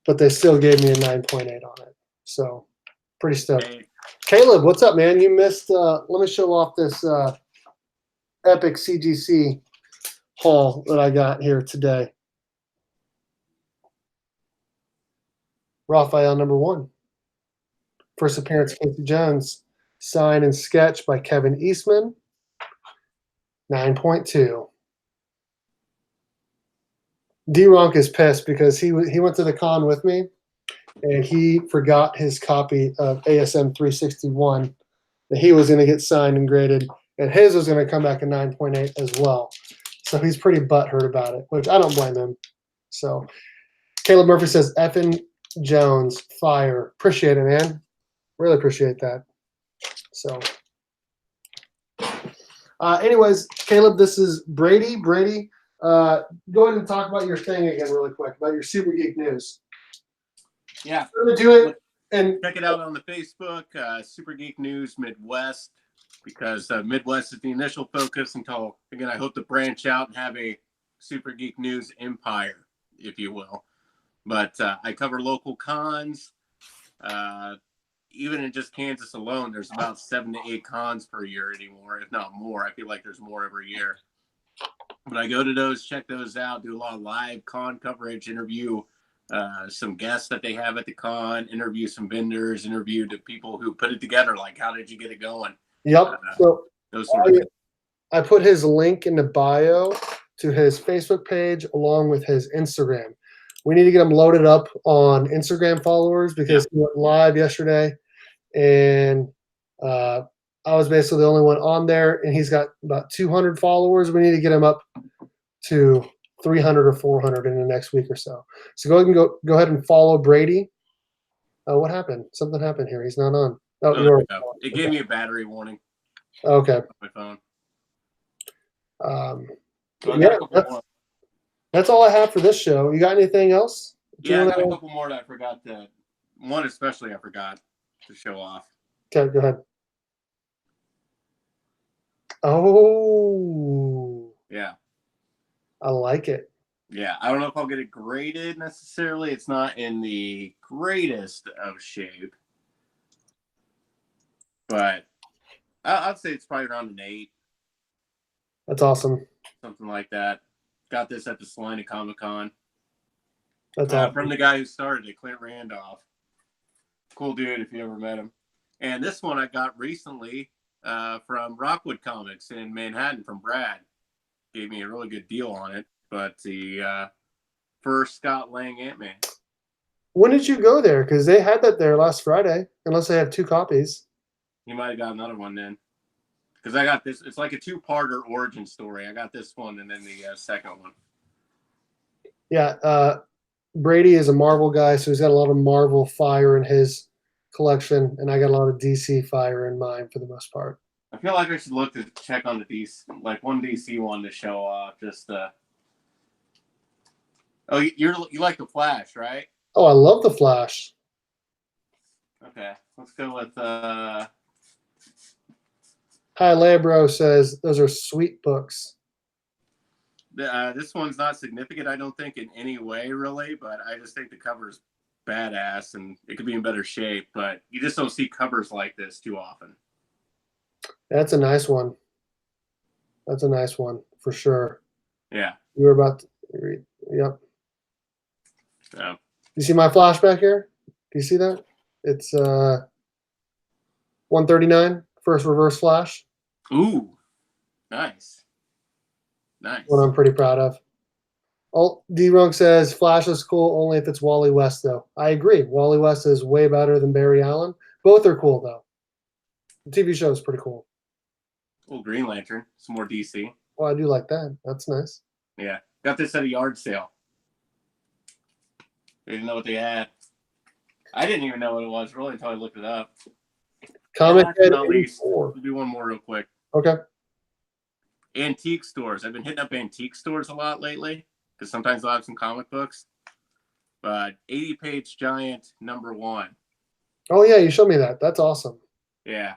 But they still gave me a 9.8 on it. So pretty stoked. Hey. Caleb, what's up, man? You missed. Let me show off this epic CGC haul that I got here today. Raphael #1. First appearance, Casey Jones. Sign and sketch by Kevin Eastman. 9.2. D-Ronk is pissed because he went to the con with me and he forgot his copy of ASM 361 that he was going to get signed and graded, and his was going to come back a 9.8 as well. So he's pretty butthurt about it, which I don't blame him. So Caleb Murphy says, Effin Jones, fire. Appreciate it, man. Really appreciate that. So anyways, Caleb, this is Brady. Brady, go ahead and talk about your thing again really quick, about your Super Geek News. Yeah. I'm going to do it. And check it out on the Facebook, Super Geek News Midwest, because Midwest is the initial focus until, again, I hope to branch out and have a Super Geek News empire, if you will. But I cover local cons. Even in just Kansas alone, there's about 7 to 8 cons per year anymore, if not more. I feel like there's more every year. But I go to those, check those out, do a lot of live con coverage, interview some guests that they have at the con, interview some vendors, interview the people who put it together, like how did you get it going? Yep. So those sort of things. I put his link in the bio to his Facebook page along with his Instagram. We need to get him loaded up on Instagram followers because he went live yesterday, and I was basically the only one on there, and he's got about 200 followers. We need to get him up to 300 or 400 in the next week or so. So go ahead and follow Brady. What happened? Something happened here. He's not on. Oh, you're on. It gave me a battery warning. Okay. On my phone. So yeah, that's all I have for this show. You got anything else? Yeah, I got a couple more that I forgot to. One especially I forgot to show off. Okay, go ahead. Oh. Yeah. I like it. Yeah, I don't know if I'll get it graded necessarily. It's not in the greatest of shape. But I'd say it's probably around an 8. That's awesome. Something like that. Got this at the Salina Comic-Con. That's awesome. From the guy who started it, Clint Randolph. Cool dude if you ever met him. And this one I got recently from Rockwood Comics in Manhattan from Brad. Gave me a really good deal on it. But the first Scott Lang Ant-Man. When did you go there? Because they had that there last Friday, unless they have 2 copies. You might have got another one then. Because I got this. It's like a 2-parter origin story. I got this one and then the second one. Yeah. Brady is a Marvel guy, so he's got a lot of Marvel fire in his collection, and I got a lot of DC fire in mine for the most part. I feel like I should look to check on the DC, like one DC one to show off. Just oh, you like the Flash, right? Oh, I love the Flash. Okay, let's go with Hi Labro says those are sweet books. This one's not significant, I don't think, in any way, really, but I just think the cover's badass and it could be in better shape, but you just don't see covers like this too often. That's a nice one. That's a nice one for sure. Yeah. You were about to read. Yep. So. You see my flashback here? Do you see that? It's 139, first reverse flash. Ooh, nice. Nice. One I'm pretty proud of. Oh, D-Runk says Flash is cool only if it's Wally West, though. I agree. Wally West is way better than Barry Allen. Both are cool, though. The TV show is pretty cool. Oh, Green Lantern. Some more DC. Oh, I do like that. That's nice. Yeah. Got this at a yard sale. They didn't know what they had. I didn't even know what it was really until I looked it up. Comic Head Not least, 84. we'll do one more real quick. Okay. Antique stores. I've been hitting up antique stores a lot lately because sometimes they'll have some comic books. But 80-page giant #1. Oh, yeah, you showed me that. That's awesome. Yeah.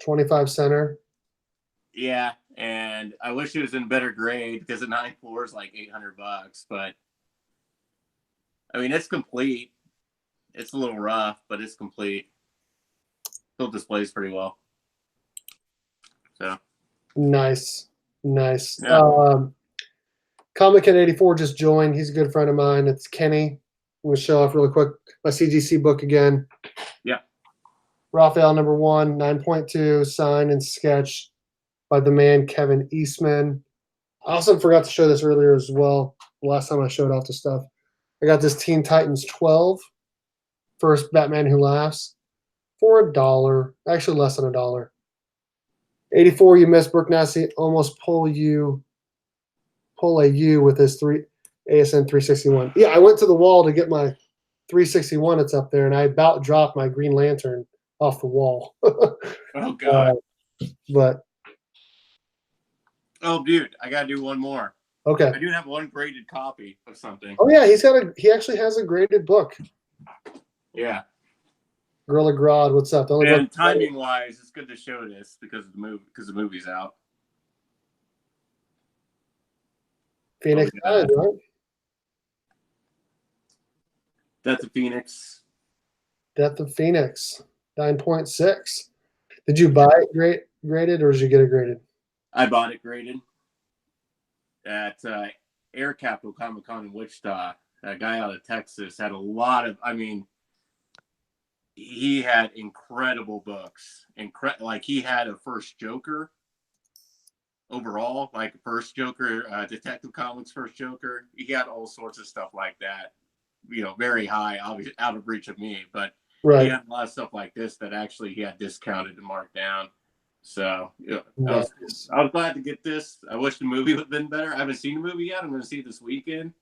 25 center. Yeah, and I wish it was in better grade because a 9.4 is like $800. But I mean, it's complete. It's a little rough, but it's complete. Still displays pretty well. So Nice. Yeah. Comic Head 84 just joined. He's a good friend of mine. It's Kenny. I'm going to show off really quick my CGC book again. Yeah. Raphael #1, 9.2, signed and sketched by the man Kevin Eastman. I also forgot to show this earlier as well. Last time I showed off the stuff. I got this Teen Titans 12, first Batman Who Laughs, for $1. Actually, less than $1. 84, you missed Brooke Nasty. Almost pull a U with his ASN 361. Yeah, I went to the wall to get my 361. It's up there, and I about dropped my Green Lantern off the wall. Oh God. But oh, dude, I gotta do one more. Okay. I do have one graded copy of something. Oh yeah, he actually has a graded book. Yeah. Gorilla Grodd, what's up? And timing wise, it's good to show this because of the movie, because the movie's out. Phoenix died, right? Death of Phoenix. Death of Phoenix, 9.6. Did you buy it graded or did you get it graded? I bought it graded at Air Capital Comic Con in Wichita. A guy out of Texas had a lot of, I mean, he had incredible books. Like he had a first Joker overall, like first Joker, Detective Comics first Joker. He had all sorts of stuff like that. You know, very high, obviously out of reach of me, but right. He had a lot of stuff like this that actually he had discounted and marked down. So I was glad to get this. I wish the movie would have been better. I haven't seen the movie yet. I'm going to see it this weekend,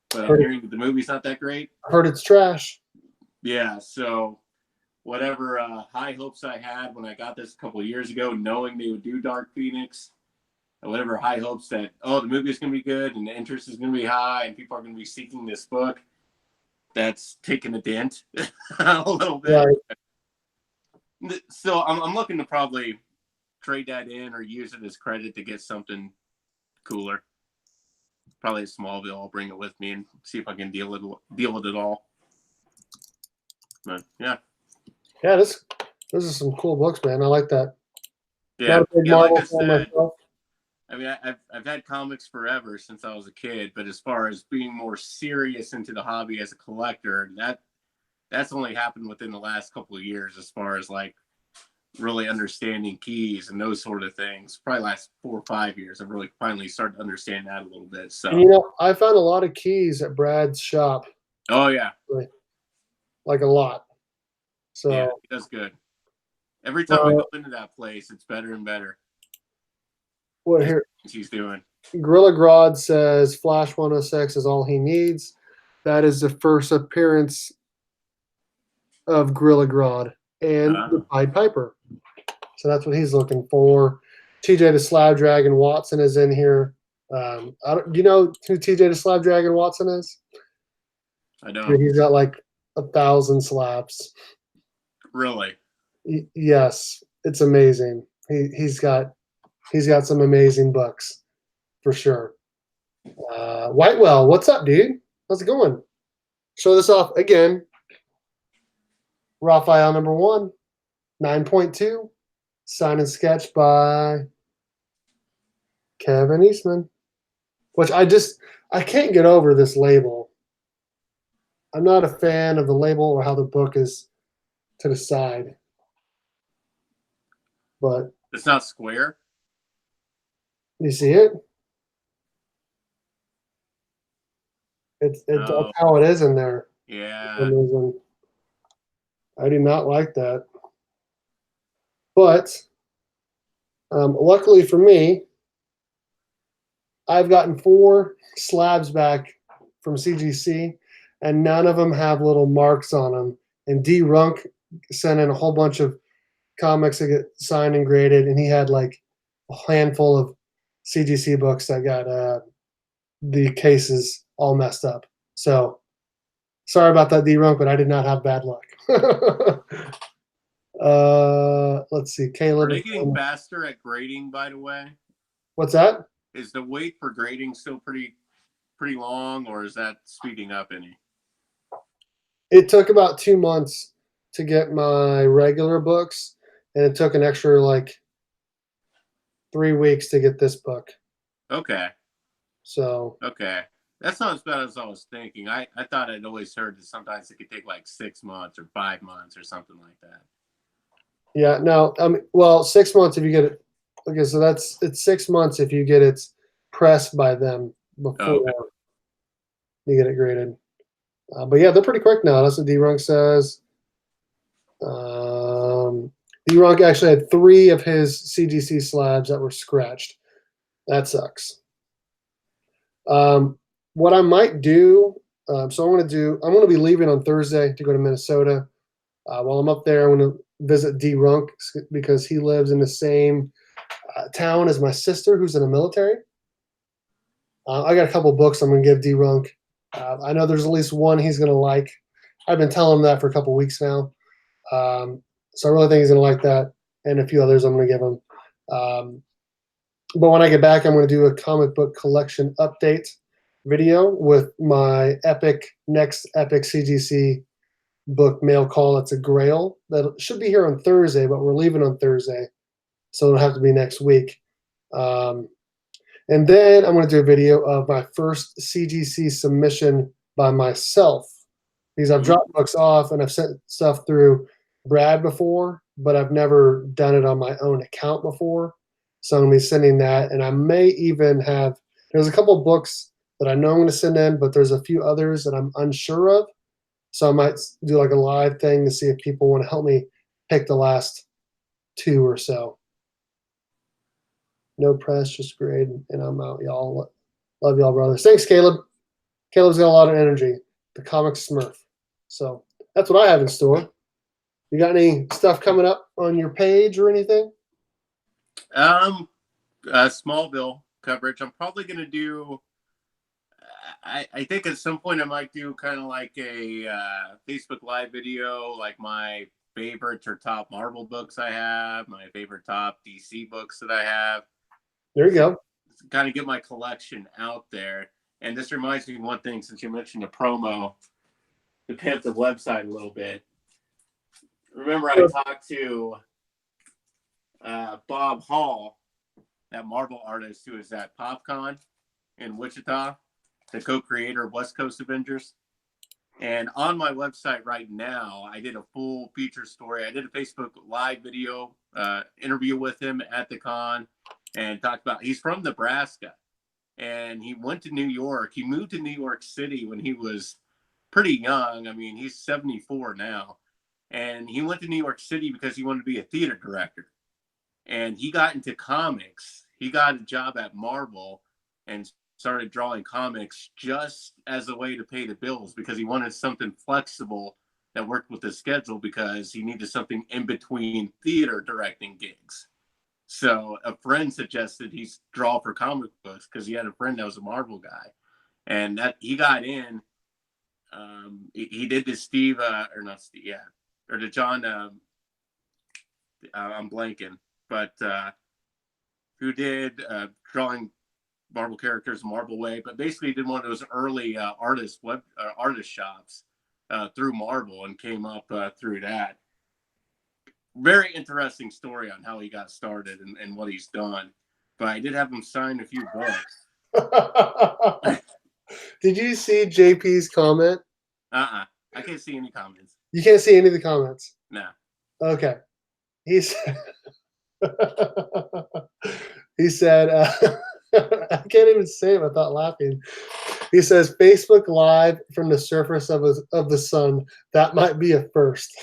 but I'm hearing that the movie's not that great. I heard it's trash. Yeah, so whatever high hopes I had when I got this a couple of years ago, knowing they would do Dark Phoenix, and whatever high hopes that, the movie is going to be good and the interest is going to be high and people are going to be seeking this book, that's taken a dent a little bit. Right. So I'm looking to probably trade that in or use it as credit to get something cooler. Probably a Smallville. I'll bring it with me and see if I can deal with it all. But yeah. Yeah, this is some cool books, man. I like that. Yeah, like I said, I mean, I've had comics forever since I was a kid, but as far as being more serious into the hobby as a collector, that's only happened within the last couple of years. As far as like really understanding keys and those sort of things, probably last 4 or 5 years, I've really finally started to understand that a little bit. So I found a lot of keys at Brad's shop. Oh yeah, like a lot. So yeah, he does good. Every time I go into that place, it's better and better. What here? He's doing. Gorilla Grodd says Flash 106 is all he needs. that is the first appearance of Gorilla Grodd and the Pied Piper. So that's what he's looking for. TJ the Slab Dragon Watson is in here. Do you know who TJ the Slab Dragon Watson is? I don't. He's got like 1,000 slabs. Really? Yes, it's amazing. He's got some amazing books for sure. Whitewell, what's up, dude? How's it going? Show this off again. Raphael #1, 9.2, sign and sketch by Kevin Eastman. Which I can't get over this label. I'm not a fan of the label or how the book is to the side. But it's not square. You see it? That's how it is in there. Yeah. I do not like that. But luckily for me, I've gotten 4 slabs back from CGC, and none of them have little marks on them. And D. Runk sent in a whole bunch of comics that get signed and graded, and he had like a handful of CGC books that got the cases all messed up. So sorry about that, D. Runk, but I did not have bad luck. Let's see. Caleb. Are they getting faster at grading, by the way? What's that? Is the wait for grading still pretty long, or is that speeding up any? It took about 2 months to get my regular books, and it took an extra like 3 weeks to get this book. Okay. So. Okay. That's not as bad as I was thinking. I thought I'd always heard that sometimes it could take like 6 months or 5 months or something like that. Yeah, no, well, 6 months if you get it. Okay, so it's 6 months if you get it pressed by them before you get it graded. But yeah, they're pretty quick now. That's what D-Runk says. D-Runk actually had 3 of his CGC slabs that were scratched. That sucks. What I might do, so I'm going to be leaving on Thursday to go to Minnesota. While I'm up there, I'm going to visit D. Runk because he lives in the same town as my sister who's in the military. I got a couple books I'm going to give D. Runk. I know there's at least one he's going to like. I've been telling him that for a couple weeks now. So I really think he's going to like that, and a few others I'm going to give him. But when I get back, I'm going to do a comic book collection update video with my next epic CGC book mail call. It's a Grail that should be here on Thursday, but we're leaving on Thursday, so it'll have to be next week. And then I'm going to do a video of my first CGC submission by myself, because I've dropped books off and I've sent stuff through Brad before, but I've never done it on my own account before. So I'm going to be sending that, and I may even there's a couple books that I know I'm going to send in, but there's a few others that I'm unsure of. So I might do like a live thing to see if people want to help me pick the last 2 or so. No press, just grade, and I'm out, y'all. Love y'all, brothers. Thanks, Caleb. Caleb's got a lot of energy. The comic Smurf. So that's what I have in store. You got any stuff coming up on your page or anything? Smallville coverage. I'm probably going to do. I think at some point I might do kind of like a Facebook Live video, like my favorites or top Marvel books I have, my favorite top DC books that I have. There you go. Kind of get my collection out there. And this reminds me of one thing, since you mentioned the promo, to pimp the website a little bit. Remember, I talked to Bob Hall, that Marvel artist who is at PopCon in Wichita, the co-creator of West Coast Avengers. And on my website right now, I did a full feature story. I did a Facebook Live video interview with him at the con, and talked about, he's from Nebraska, and he went to New York. He moved to New York City when he was pretty young. I mean, he's 74 now. And he went to New York City because he wanted to be a theater director. And he got into comics. He got a job at Marvel and started drawing comics just as a way to pay the bills because he wanted something flexible that worked with his schedule because he needed something in between theater directing gigs. So a friend suggested he draw for comic books because he had a friend that was a Marvel guy, and that he got in. He did the Steve, or not Steve, yeah, or the John. I'm blanking, but who did drawing Marvel characters Marvel way, but basically did one of those early artist shops through Marvel and came up through that. Very interesting story on how he got started and what he's done. But I did have him sign a few books. Did you see JP's comment? I can't see any comments. You can't see any of the comments? No. Okay. He said, I can't even say it without laughing. He says, Facebook Live from the surface of the sun. That might be a first.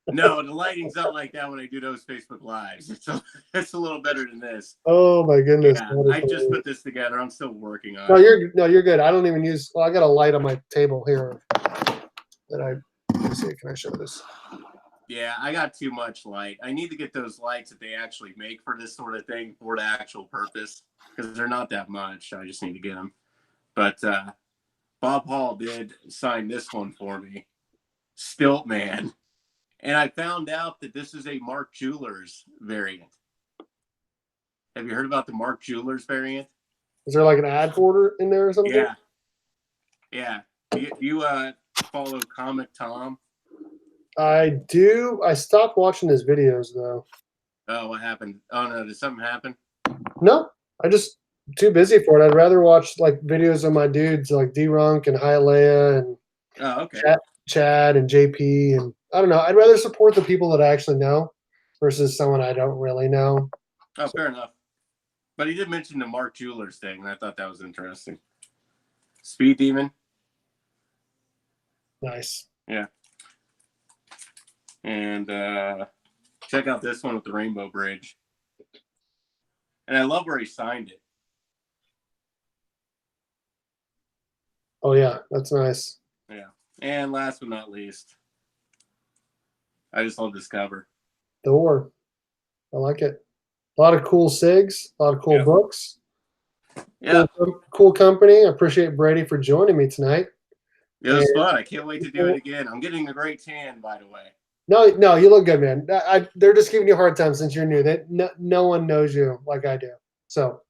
No, the lighting's not like that when I do those Facebook Lives. It's a little better than this. Oh my goodness! Yeah, I just put this together. I'm still working on it. You're good. I don't even use. Well, I got a light on my table here. Let me see. Can I show this? Yeah, I got too much light. I need to get those lights that they actually make for this sort of thing for the actual purpose because they're not that much. I just need to get them. But Bob Hall did sign this one for me, Stilt Man. And I found out that this is a Mark Jewelers variant. Have you heard about the Mark Jewelers variant? Is there like an ad border in there or something? Yeah. Yeah. You follow Comic Tom? I do. I stopped watching his videos though. Oh, what happened? Oh no, did something happen? No, I just too busy for it. I'd rather watch like videos of my dudes like D-Runk and Hialeah and Chad and JP and I don't know. I'd rather support the people that I actually know versus someone I don't really know. Oh, fair enough. But he did mention the Mark Jewelers thing, and I thought that was interesting. Speed Demon. Nice. Yeah. And check out this one with the Rainbow Bridge. And I love where he signed it. Oh, yeah. That's nice. Yeah. And last but not least, I just love this cover. Thor. I like it. A lot of cool SIGs, a lot of cool books. Yeah. Cool company. I appreciate Brady for joining me tonight. It was fun. I can't wait to do it again. I'm getting a great tan, by the way. No, you look good, man. They're just giving you a hard time since you're new. No one knows you like I do. So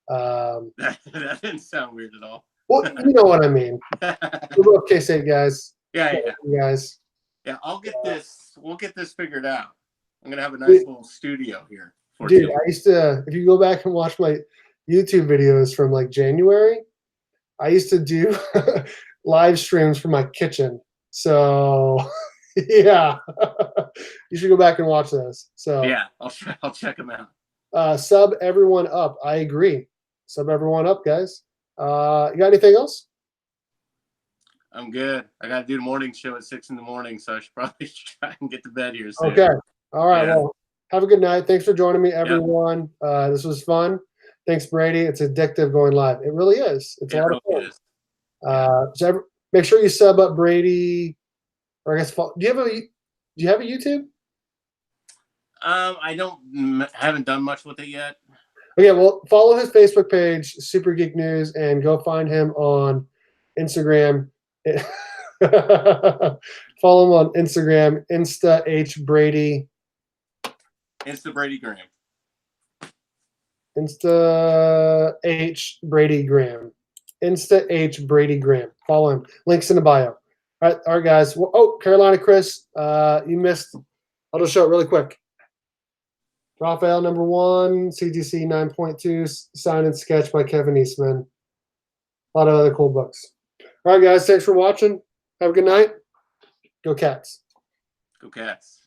that didn't sound weird at all. Well, you know what I mean. We're both K-State guys. Yeah. Guys. Yeah, I'll get this. We'll get this figured out. I'm gonna have a nice little studio here. Dude, I used to. If you go back and watch my YouTube videos from like January, I used to do live streams from my kitchen. So yeah, you should go back and watch those. So yeah, I'll check them out. Sub everyone up. I agree. Sub everyone up, guys. You got anything else? I'm good. I got to do the morning show at 6 a.m, so I should probably try and get to bed here soon. Okay. All right. Yeah. Well, have a good night. Thanks for joining me, everyone. Yep. This was fun. Thanks, Brady. It's addictive going live. It really is. It's a lot of fun. So make sure you sub up Brady. Or I guess do you have a YouTube? I haven't done much with it yet. Okay, well, follow his Facebook page, Super Geek News, and go find him on Instagram. Follow him on Instagram, Insta H Brady. Insta Brady Graham. Insta H Brady Graham. Insta H Brady Graham. Follow him. Links in the bio. All right, guys. Well, oh, Carolina Chris, you missed. I'll just show it really quick. Raphael #1, CGC 9.2, sign and sketch by Kevin Eastman. A lot of other cool books. All right, guys. Thanks for watching. Have a good night. Go Cats. Go Cats.